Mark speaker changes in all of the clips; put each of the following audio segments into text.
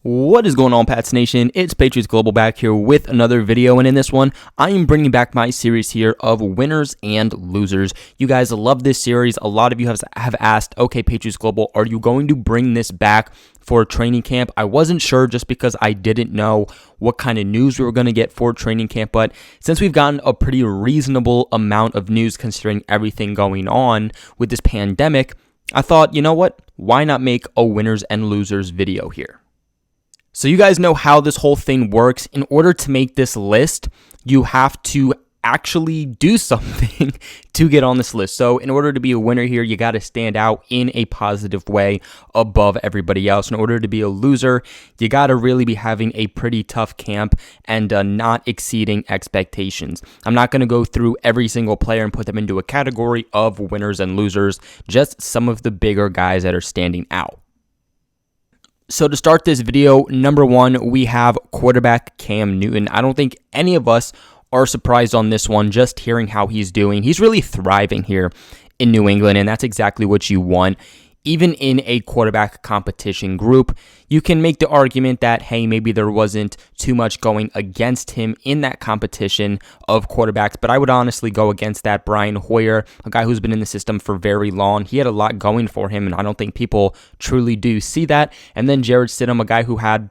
Speaker 1: What is going on, Pats Nation? It's Patriots Global back here with another video, and in this one, I am bringing back my series here of winners and losers. You guys love this series. A lot of you have asked, okay, Patriots Global, are you going to bring this back for training camp? I wasn't sure just because I didn't know what kind of news we were going to get for training camp, but since we've gotten a pretty reasonable amount of news considering everything going on with this pandemic, I thought, you know what? Why not make a winners and losers video here? So you guys know how this whole thing works. In order to make this list, you have to actually do something to get on this list. So in order to be a winner here, you got to stand out in a positive way above everybody else. In order to be a loser, you got to really be having a pretty tough camp and not exceeding expectations. I'm not going to go through every single player and put them into a category of winners and losers, just some of the bigger guys that are standing out. So to start this video, number one, we have quarterback Cam Newton. I don't think any of us are surprised on this one, just hearing how he's doing. He's really thriving here in New England, and that's exactly what you want. Even in a quarterback competition group, you can make the argument that, hey, maybe there wasn't too much going against him in that competition of quarterbacks, but I would honestly go against that. Brian Hoyer, a guy who's been in the system for very long, he had a lot going for him, and I don't think people truly do see that. And then Jarrett Stidham, a guy who had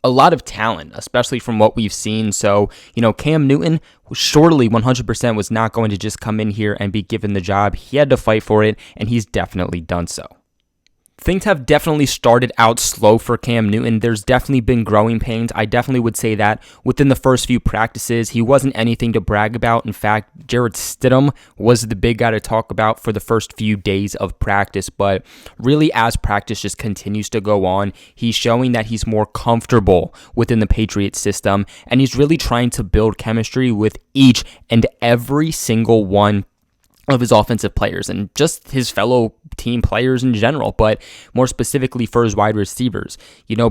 Speaker 1: a lot of talent, especially from what we've seen. So, Cam Newton surely 100% was not going to just come in here and be given the job. He had to fight for it, and he's definitely done so. Things have definitely started out slow for Cam Newton. There's definitely been growing pains. I definitely would say that within the first few practices, he wasn't anything to brag about. In fact, Jarrett Stidham was the big guy to talk about for the first few days of practice. But really, as practice just continues to go on, he's showing that he's more comfortable within the Patriots system, and he's really trying to build chemistry with each and every single one of his offensive players and just his fellow team players in general, but more specifically for his wide receivers.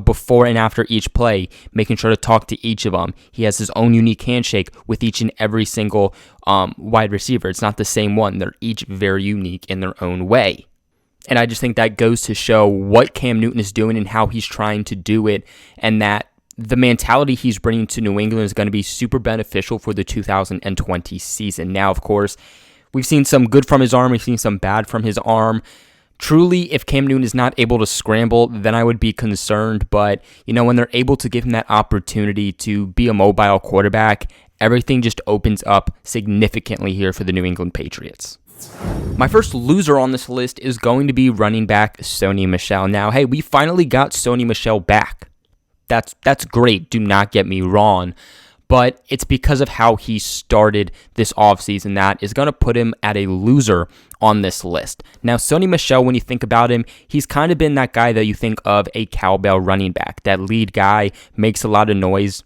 Speaker 1: Before and after each play, making sure to talk to each of them. He has his own unique handshake with each and every single wide receiver. It's not the same one. They're each very unique in their own way. And I just think that goes to show what Cam Newton is doing and how he's trying to do it, and that the mentality he's bringing to New England is going to be super beneficial for the 2020 season. Now, of course, we've seen some good from his arm. We've seen some bad from his arm. Truly, if Cam Newton is not able to scramble, then I would be concerned. But, when they're able to give him that opportunity to be a mobile quarterback, everything just opens up significantly here for the New England Patriots. My first loser on this list is going to be running back Sony Michel. Now, hey, we finally got Sony Michel back. That's great. Do not get me wrong. But it's because of how he started this offseason that is going to put him at a loser on this list. Now, Sony Michel, when you think about him, he's kind of been that guy that you think of a cowbell running back. That lead guy makes a lot of noise,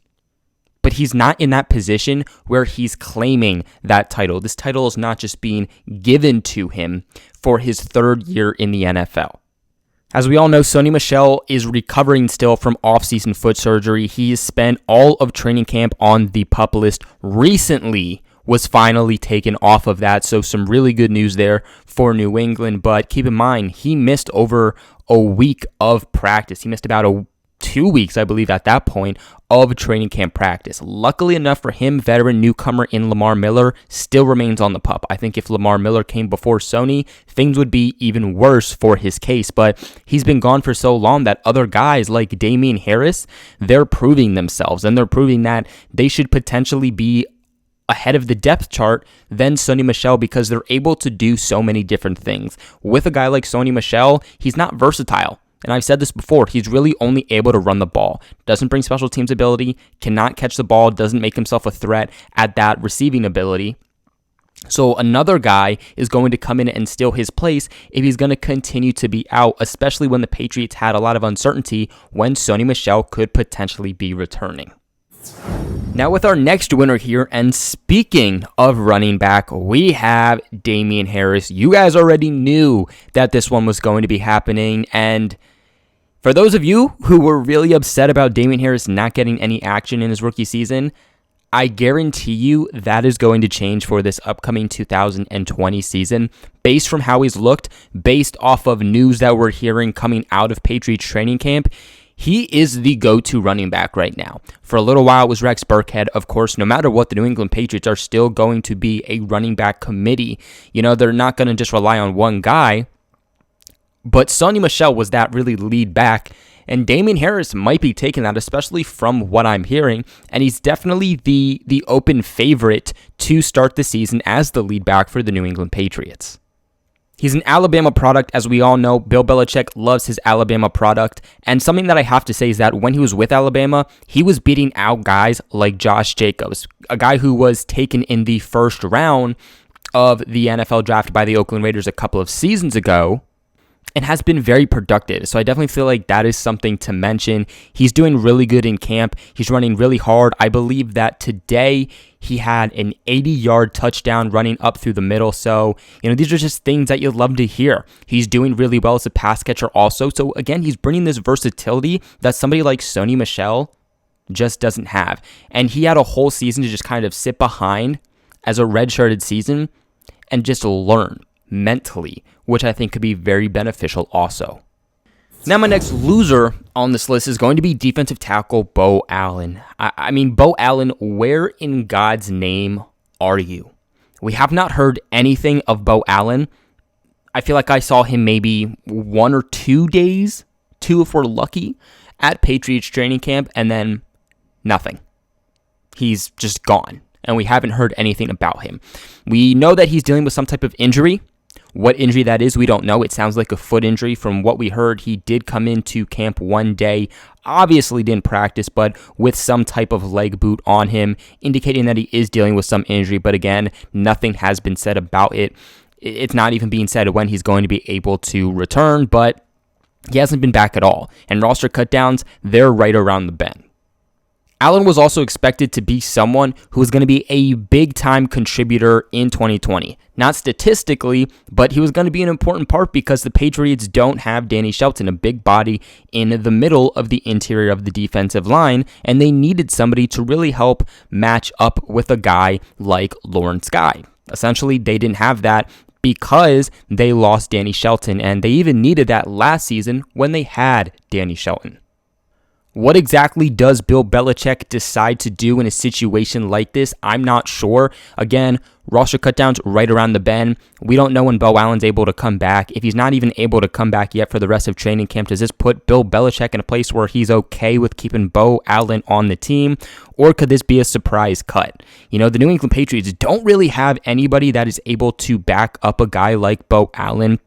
Speaker 1: but he's not in that position where he's claiming that title. This title is not just being given to him for his third year in the NFL. As we all know, Sony Michel is recovering still from off-season foot surgery. He has spent all of training camp on the PUP list. Recently was finally taken off of that, so some really good news there for New England. But keep in mind, he missed over a week of practice. He missed about 2 weeks, I believe, at that point, of training camp practice. Luckily enough for him, veteran newcomer in Lamar Miller still remains on the PUP. I think if Lamar Miller came before Sony, things would be even worse for his case. But he's been gone for so long that other guys like Damien Harris, they're proving themselves, and they're proving that they should potentially be ahead of the depth chart than Sony Michel because they're able to do so many different things. With a guy like Sony Michel, he's not versatile. And I've said this before, he's really only able to run the ball. Doesn't bring special teams ability, cannot catch the ball, doesn't make himself a threat at that receiving ability. So another guy is going to come in and steal his place if he's going to continue to be out, especially when the Patriots had a lot of uncertainty when Sony Michel could potentially be returning. Now with our next winner here, and speaking of running back, we have Damien Harris. You guys already knew that this one was going to be happening, and for those of you who were really upset about Damien Harris not getting any action in his rookie season, I guarantee you that is going to change for this upcoming 2020 season. Based from how he's looked, based off of news that we're hearing coming out of Patriots Training Camp, he is the go-to running back right now. For a little while, it was Rex Burkhead. Of course, no matter what, the New England Patriots are still going to be a running back committee. They're not going to just rely on one guy. But Sony Michel was that really lead back. And Damien Harris might be taking that, especially from what I'm hearing. And he's definitely the open favorite to start the season as the lead back for the New England Patriots. He's an Alabama product, as we all know. Bill Belichick loves his Alabama product. And something that I have to say is that when he was with Alabama, he was beating out guys like Josh Jacobs, a guy who was taken in the first round of the NFL draft by the Oakland Raiders a couple of seasons ago, and has been very productive. So I definitely feel like that is something to mention. He's doing really good in camp. He's running really hard. I believe that today he had an 80-yard touchdown running up through the middle. So, these are just things that you'd love to hear. He's doing really well as a pass catcher also. So again, he's bringing this versatility that somebody like Sony Michel just doesn't have. And he had a whole season to just kind of sit behind as a redshirted season and just learn mentally, which I think could be very beneficial also. Now, my next loser on this list is going to be defensive tackle Beau Allen. I mean, Beau Allen, where in God's name are you? We have not heard anything of Beau Allen. I feel like I saw him maybe 1 or 2 days, 2 if we're lucky, at Patriots Training Camp, and then nothing. He's just gone, and we haven't heard anything about him. We know that he's dealing with some type of injury. What injury that is, we don't know. It sounds like a foot injury. From what we heard, he did come into camp one day, obviously didn't practice, but with some type of leg boot on him, indicating that he is dealing with some injury. But again, nothing has been said about it. It's not even being said when he's going to be able to return, but he hasn't been back at all. And roster cutdowns, they're right around the bend. Allen was also expected to be someone who was going to be a big-time contributor in 2020. Not statistically, but he was going to be an important part because the Patriots don't have Danny Shelton, a big body in the middle of the interior of the defensive line, and they needed somebody to really help match up with a guy like Lawrence Guy. Essentially, they didn't have that because they lost Danny Shelton, and they even needed that last season when they had Danny Shelton. What exactly does Bill Belichick decide to do in a situation like this? I'm not sure. Again, roster cutdowns right around the bend. We don't know when Beau Allen's able to come back. If he's not even able to come back yet for the rest of training camp, does this put Bill Belichick in a place where he's okay with keeping Beau Allen on the team? Or could this be a surprise cut? The New England Patriots don't really have anybody that is able to back up a guy like Beau Allen.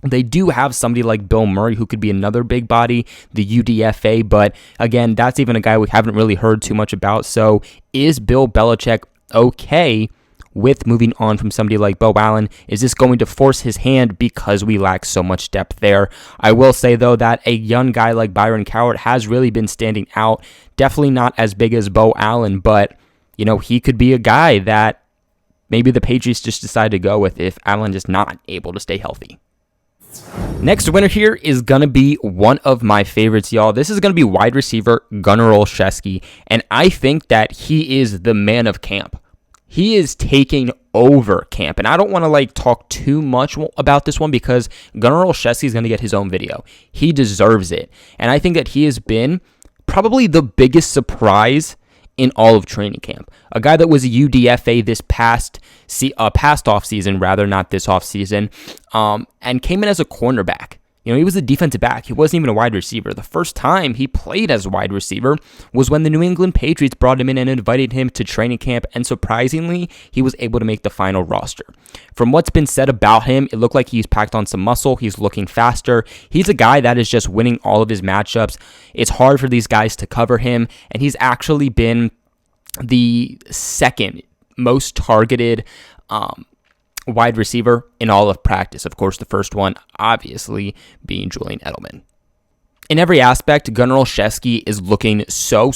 Speaker 1: They do have somebody like Bill Murray who could be another big body, the UDFA, but again, that's even a guy we haven't really heard too much about. So is Bill Belichick okay with moving on from somebody like Beau Allen? Is this going to force his hand because we lack so much depth there? I will say, though, that a young guy like Byron Cowart has really been standing out. Definitely not as big as Beau Allen, but, he could be a guy that maybe the Patriots just decide to go with if Allen is not able to stay healthy. Next winner here is going to be one of my favorites, y'all. This is going to be wide receiver Gunnar Olszewski, and I think that he is the man of camp. He is taking over camp, and I don't want to talk too much about this one because Gunnar Olszewski is going to get his own video. He deserves it, and I think that he has been probably the biggest surprise in all of training camp. A guy that was a UDFA this past offseason, not this offseason, and came in as a cornerback. He was a defensive back. He wasn't even a wide receiver. The first time he played as a wide receiver was when the New England Patriots brought him in and invited him to training camp, and surprisingly, he was able to make the final roster. From what's been said about him, it looked like he's packed on some muscle. He's looking faster. He's a guy that is just winning all of his matchups. It's hard for these guys to cover him, and he's actually been the second most targeted wide receiver in all of practice. Of course, the first one obviously being Julian Edelman. In every aspect, Gunnar Olszewski is looking so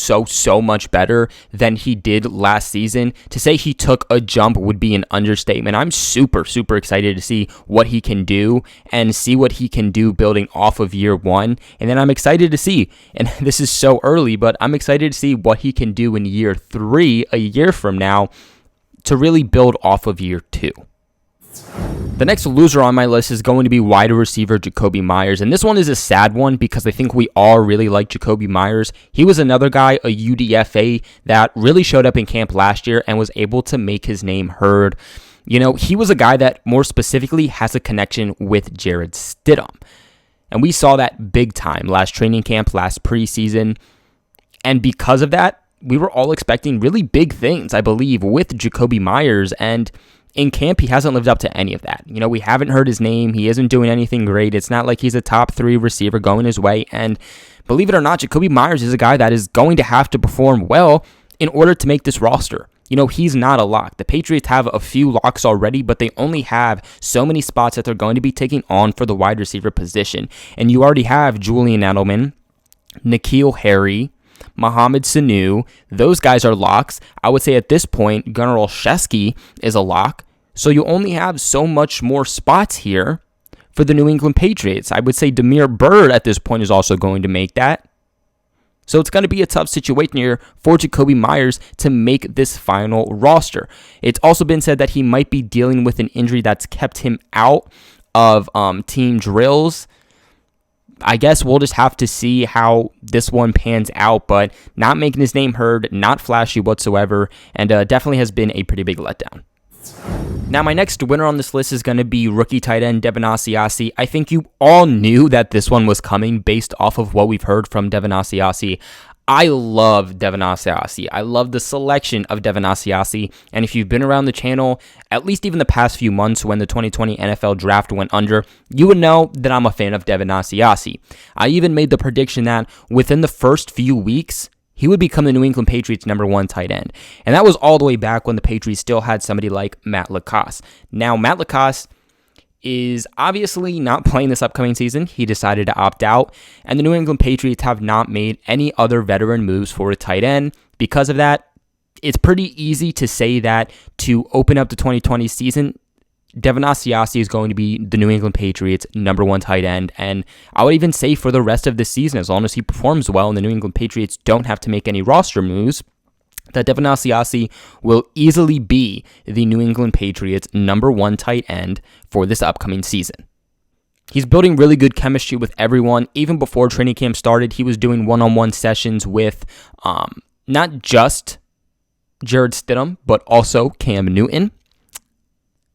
Speaker 1: much better than he did last season. To say he took a jump would be an understatement. I'm super excited to see what he can do and see what he can do building off of year one. And then I'm excited to see, and this is so early, but I'm excited to see what he can do in year 3, a year from now, to really build off of year 2. The next loser on my list is going to be wide receiver Jacoby Myers, and this one is a sad one because I think we all really like Jacoby Myers. He was another guy, a UDFA, that really showed up in camp last year and was able to make his name heard. You know, he was a guy that more specifically has a connection with Jarrett Stidham, and we saw that big time last training camp, last preseason, and because of that, we were all expecting really big things, I believe, with Jacoby Myers, and in camp, he hasn't lived up to any of that. You know, we haven't heard his name. He isn't doing anything great. It's not like he's a top 3 receiver going his way. And believe it or not, Jacoby Myers is a guy that is going to have to perform well in order to make this roster. You know, he's not a lock. The Patriots have a few locks already, but they only have so many spots that they're going to be taking on for the wide receiver position. And you already have Julian Edelman, N'Keal Harry, Mohamed Sanu. Those guys are locks. I would say at this point, Gunnar Olszewski is a lock. So you only have so much more spots here for the New England Patriots. I would say Damiere Byrd at this point is also going to make that. So it's going to be a tough situation here for Jacoby Myers to make this final roster. It's also been said that he might be dealing with an injury that's kept him out of team drills. I guess we'll just have to see how this one pans out, but not making his name heard, not flashy whatsoever, and definitely has been a pretty big letdown. Now, my next winner on this list is going to be rookie tight end Devin Asiasi. I think you all knew that this one was coming based off of what we've heard from Devin Asiasi. I love Devin Asiasi. I love the selection of Devin Asiasi. And if you've been around the channel, at least even the past few months when the 2020 NFL draft went under, you would know that I'm a fan of Devin Asiasi. I even made the prediction that within the first few weeks, he would become the New England Patriots' #1 tight end. And that was all the way back when the Patriots still had somebody like Matt LaCosse. Now, Matt LaCosse is obviously not playing this upcoming season. He decided to opt out, and the New England Patriots have not made any other veteran moves for a tight end. Because of that, it's pretty easy to say that to open up the 2020 season, Devin Asiasi is going to be the New England Patriots' #1 tight end, and I would even say for the rest of the season, as long as he performs well and the New England Patriots don't have to make any roster moves, that Devin Asiasi will easily be the New England Patriots' #1 tight end for this upcoming season. He's building really good chemistry with everyone. Even before training camp started, he was doing one-on-one sessions with not just Jarrett Stidham, but also Cam Newton.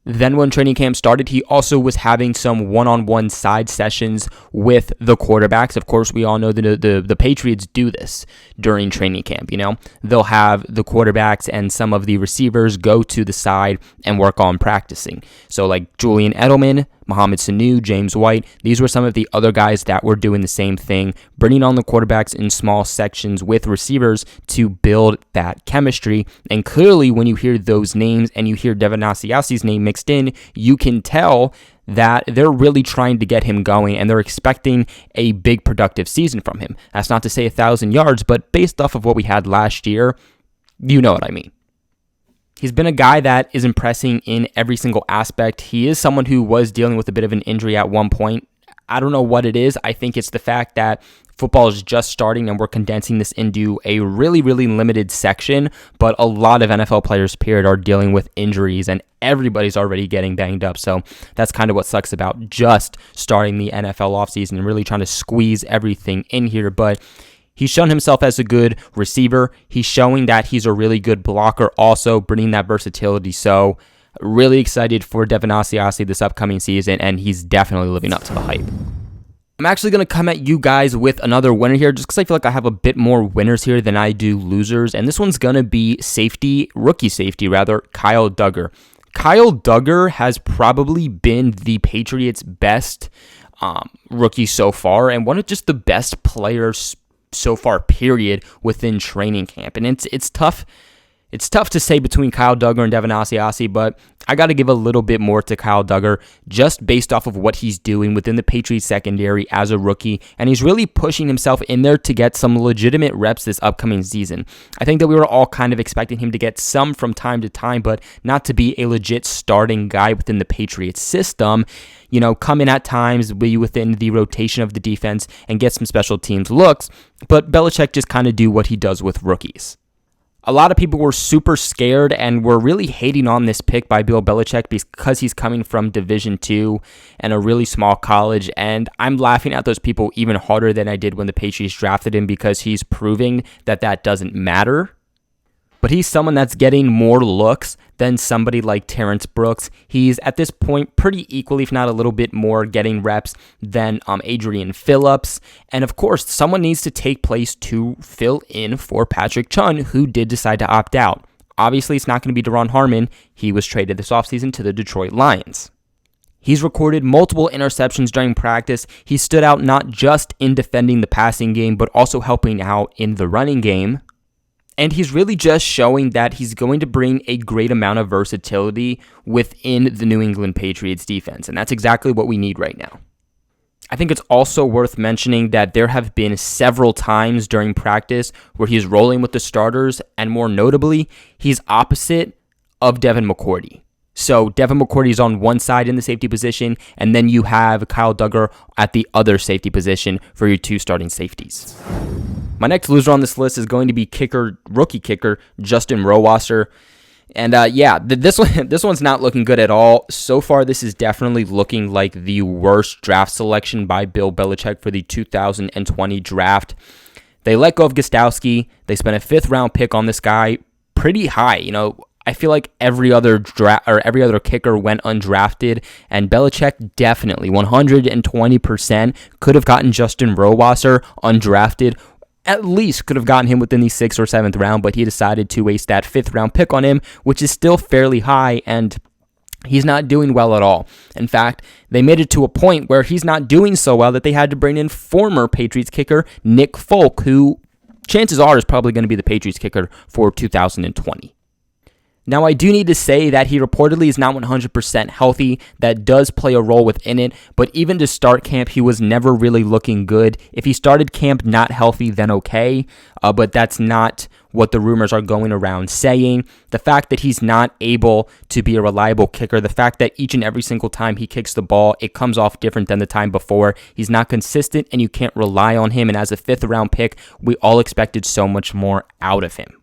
Speaker 1: Then when training camp started, he also was having some one-on-one side sessions with the quarterbacks. Of course, we all know that the Patriots do this during training camp. You know, they'll have the quarterbacks and some of the receivers go to the side and work on practicing. So like Julian Edelman, Mohamed Sanu, James White, these were some of the other guys that were doing the same thing, bringing on the quarterbacks in small sections with receivers to build that chemistry. And clearly, when you hear those names and you hear Devin Asiasi's name mixed in, you can tell that they're really trying to get him going and they're expecting a big productive season from him. That's not to say 1,000 yards, but based off of what we had last year, you know what I mean. He's been a guy that is impressing in every single aspect. He is someone who was dealing with a bit of an injury at one point. I don't know what it is. I think it's the fact that football is just starting and we're condensing this into a really, really limited section, but a lot of NFL players, period, are dealing with injuries and everybody's already getting banged up. So that's kind of what sucks about just starting the NFL offseason and really trying to squeeze everything in here. But he's shown himself as a good receiver. He's showing that he's a really good blocker also, bringing that versatility. So really excited for Devin Asiasi this upcoming season, and he's definitely living up to the hype. I'm actually going to come at you guys with another winner here just because I feel like I have a bit more winners here than I do losers, and this one's going to be rookie safety, Kyle Dugger. Kyle Dugger has probably been the Patriots' best rookie so far, and one of just the best players so far, period, within training camp. And it's tough. It's tough to say between Kyle Dugger and Devin Asiasi, but I got to give a little bit more to Kyle Dugger just based off of what he's doing within the Patriots secondary as a rookie, and he's really pushing himself in there to get some legitimate reps this upcoming season. I think that we were all kind of expecting him to get some from time to time, but not to be a legit starting guy within the Patriots system. You know, come in at times, be within the rotation of the defense and get some special teams looks, but Belichick just kind of do what he does with rookies. A lot of people were super scared and were really hating on this pick by Bill Belichick because he's coming from Division II and a really small college. And I'm laughing at those people even harder than I did when the Patriots drafted him because he's proving that that doesn't matter. But he's someone that's getting more looks than somebody like Terrence Brooks. He's at this point pretty equally, if not a little bit more, getting reps than Adrian Phillips. And of course, someone needs to take place to fill in for Patrick Chung, who did decide to opt out. Obviously, it's not going to be Deron Harmon. He was traded this offseason to the Detroit Lions. He's recorded multiple interceptions during practice. He stood out not just in defending the passing game, but also helping out in the running game. And he's really just showing that he's going to bring a great amount of versatility within the New England Patriots defense. And that's exactly what we need right now. I think it's also worth mentioning that there have been several times during practice where he's rolling with the starters, and more notably, he's opposite of Devin McCourty. So Devin McCourty is on one side in the safety position, and then you have Kyle Duggar at the other safety position for your two starting safeties. My next loser on this list is going to be rookie kicker Justin Rowe. And this one's not looking good at all. So far, this is definitely looking like the worst draft selection by Bill Belichick for the 2020 draft. They let go of Gostowski. They spent a 5th-round pick on this guy, pretty high. I feel like every other kicker went undrafted, and Belichick definitely 120% could have gotten Justin Rowe undrafted. At least could have gotten him within the 6th or 7th round, but he decided to waste that 5th round pick on him, which is still fairly high, and he's not doing well at all. In fact, they made it to a point where he's not doing so well that they had to bring in former Patriots kicker Nick Folk, who chances are is probably going to be the Patriots kicker for 2020. Now, I do need to say that he reportedly is not 100% healthy. That does play a role within it, but even to start camp, he was never really looking good. If he started camp not healthy, then okay, but that's not what the rumors are going around saying. The fact that he's not able to be a reliable kicker, the fact that each and every single time he kicks the ball, it comes off different than the time before. He's not consistent, and you can't rely on him, and as a 5th-round pick, we all expected so much more out of him.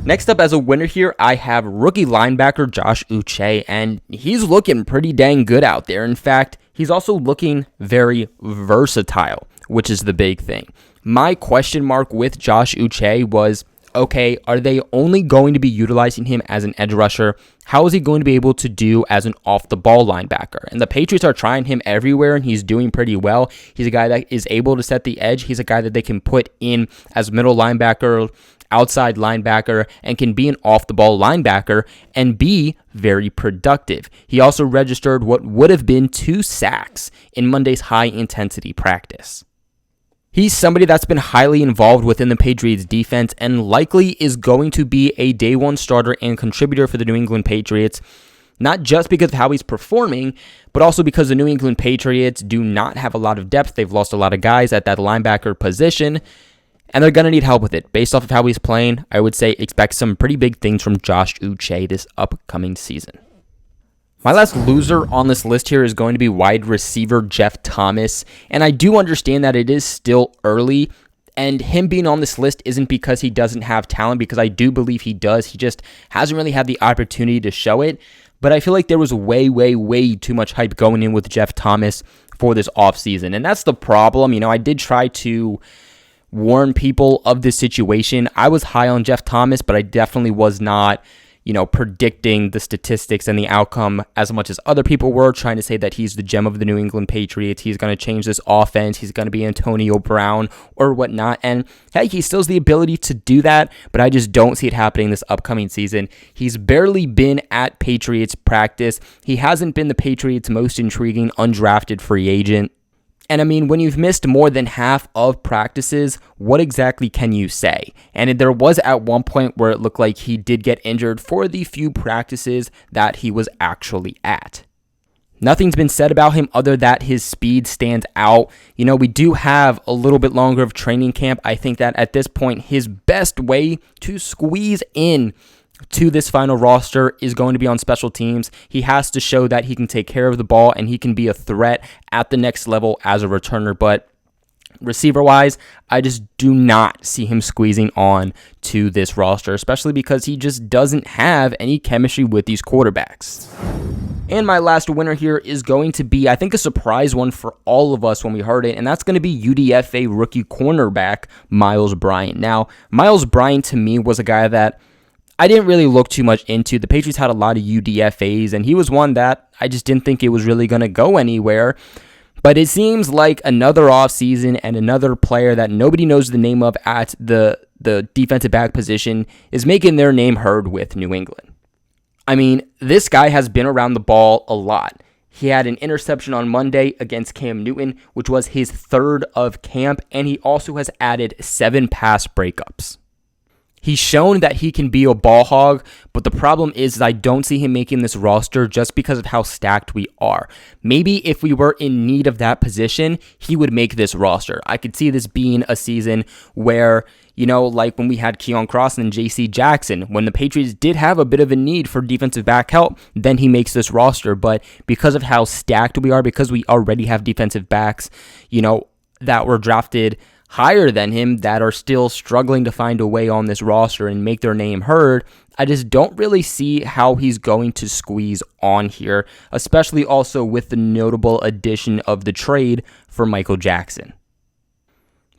Speaker 1: Next up as a winner here, I have rookie linebacker Josh Uche, and he's looking pretty dang good out there. In fact, he's also looking very versatile, which is the big thing. My question mark with Josh Uche was, okay, are they only going to be utilizing him as an edge rusher? How is he going to be able to do as an off-the-ball linebacker? And the Patriots are trying him everywhere, and he's doing pretty well. He's a guy that is able to set the edge. He's a guy that they can put in as middle linebacker, outside linebacker, and can be an off-the-ball linebacker and be very productive. He also registered what would have been 2 sacks in Monday's high-intensity practice. He's somebody that's been highly involved within the Patriots defense and likely is going to be a day one starter and contributor for the New England Patriots, not just because of how he's performing, but also because the New England Patriots do not have a lot of depth. They've lost a lot of guys at that linebacker position, and they're going to need help with it. Based off of how he's playing, I would say expect some pretty big things from Josh Uche this upcoming season. My last loser on this list here is going to be wide receiver Jeff Thomas, and I do understand that it is still early, and him being on this list isn't because he doesn't have talent, because I do believe he does. He just hasn't really had the opportunity to show it, but I feel like there was way too much hype going in with Jeff Thomas for this offseason, and that's the problem. I did try to warn people of this situation. I was high on Jeff Thomas, but I definitely was not predicting the statistics and the outcome as much as other people were, trying to say that he's the gem of the New England Patriots. He's going to change this offense. He's going to be Antonio Brown or whatnot. And hey, he still has the ability to do that, but I just don't see it happening this upcoming season. He's barely been at Patriots practice. He hasn't been the Patriots' most intriguing undrafted free agent. And I mean, when you've missed more than half of practices, what exactly can you say? And there was at one point where it looked like he did get injured for the few practices that he was actually at. Nothing's been said about him other that his speed stands out. We do have a little bit longer of training camp. I think that at this point, his best way to squeeze in to this final roster is going to be on special teams. He has to show that he can take care of the ball and he can be a threat at the next level as a returner. But Receiver-wise, I just do not see him squeezing on to this roster, especially because he just doesn't have any chemistry with these quarterbacks. And my last winner here is going to be, I think, a surprise one for all of us when we heard it, and that's going to be UDFA rookie cornerback Miles Bryant. Now, Miles Bryant to me was a guy that I didn't really look too much into. The Patriots had a lot of UDFAs, and he was one that I just didn't think it was really going to go anywhere. But it seems like another offseason and another player that nobody knows the name of at the defensive back position is making their name heard with New England. I mean, this guy has been around the ball a lot. He had an interception on Monday against Cam Newton, which was his third of camp, and he also has added 7 pass breakups. He's shown that he can be a ball hog, but the problem is I don't see him making this roster just because of how stacked we are. Maybe if we were in need of that position, he would make this roster. I could see this being a season where, like when we had Keon Cross and J.C. Jackson, when the Patriots did have a bit of a need for defensive back help, then he makes this roster. But because of how stacked we are, because we already have defensive backs, that were drafted higher than him that are still struggling to find a way on this roster and make their name heard, I just don't really see how he's going to squeeze on here, especially also with the notable addition of the trade for Michael Jackson.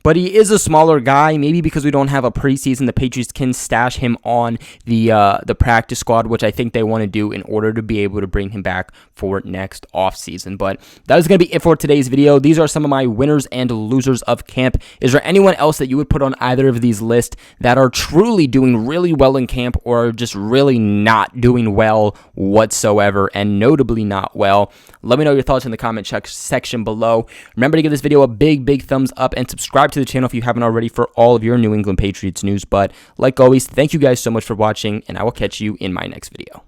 Speaker 1: But he is a smaller guy. Maybe because we don't have a preseason, the Patriots can stash him on the practice squad, which I think they want to do in order to be able to bring him back for next offseason. But that is going to be it for today's video. These are some of my winners and losers of camp. Is there anyone else that you would put on either of these lists that are truly doing really well in camp or just really not doing well whatsoever, and notably not well? Let me know your thoughts in the comment section below. Remember to give this video a big thumbs up and subscribe to the channel if you haven't already for all of your New England Patriots news. But like always, thank you guys so much for watching, and I will catch you in my next video.